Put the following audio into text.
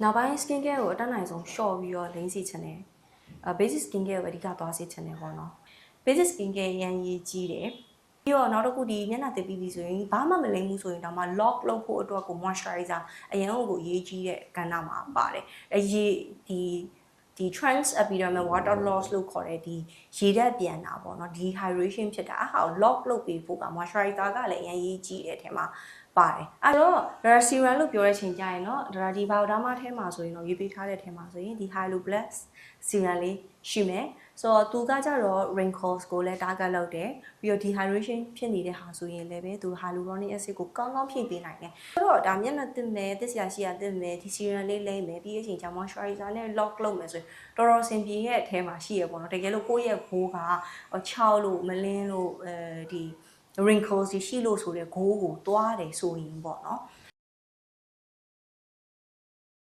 နောက်ပိုင်း skin care ကိုအတတ်နိုင်ဆုံး short ပြီးတော့လိမ့်စီချင်တယ်basic skin care ကိုအဓိကသွားစီချင်တယ်ပေါ့နော် basic skin care ရန်ရေးကြီးတယ်ပြီးတော့နောက်တစ်ခုဒီမျက်နှာသစ်ပြီးပြီဆိုရင်ဘာမှမလိမ့်ဘူးဆိုရင်ဒါမှ lock လုပ်ဖို့အတွက်ကို moisturizer အရင်ကိုအရေးကြီးတဲ့ကဏ္ဍမှာပါတယ်ဒီ trans epidermal water loss လို့ခေါ်တဲ့ဒီရေဓာတ်ပြန်တာပေါ့နော် dehydration ဖြစ်တာအဲ့ဟာကို lock လုပ်ပေးဖို့က moisturizer ကလည်းအရင်ရေးကြီးတဲ့အထက်မှာပါတယ်အဲ့တော့ dry serum လို့ပြောတဲ့ချိန်ကျရင်เนาะဒါဒီ bioderma ထဲမှာဆိုရင်တော့ရေးပေးထားတဲ့ထဲမှာဆိုရင်ဒီ Hyalo Plus serum လေးရှိမယ်ဆိုတော့သူကကြတော့ wrinkles ကိုလည်း target လုပ်တယ်ပြီးတော့ dehydration ဖြစ်နေတဲ့ဟာဆိုရင်လည်းပဲသူ hyaluronic acid ကိုကောင်းကောင်းဖြည့်ပေးနိုင်တယ်ဆိုတော့ဒါမျက်နှာသစ်မယ်သစ်စရာရှိရသစ်မယ်ဒီ serum လေးလိမ့်မယ်ပြီးတဲ့အချိန်ကျ moisturizer နဲ့ lock လုပ်မယ်ဆိုရင်တော်တော်ဆင်ပြေရဲ့အထဲမှာရှိရပေါ့နော်တကယ်လို့ကိုယ့်ရဲ့ဘိုးက6လို့မလင်းလို့ဒီ wrinkles ရှိလို့ဆိုတဲ့ဂိုးကိုတွားတယ်ဆိုရင်ပေါ့နော်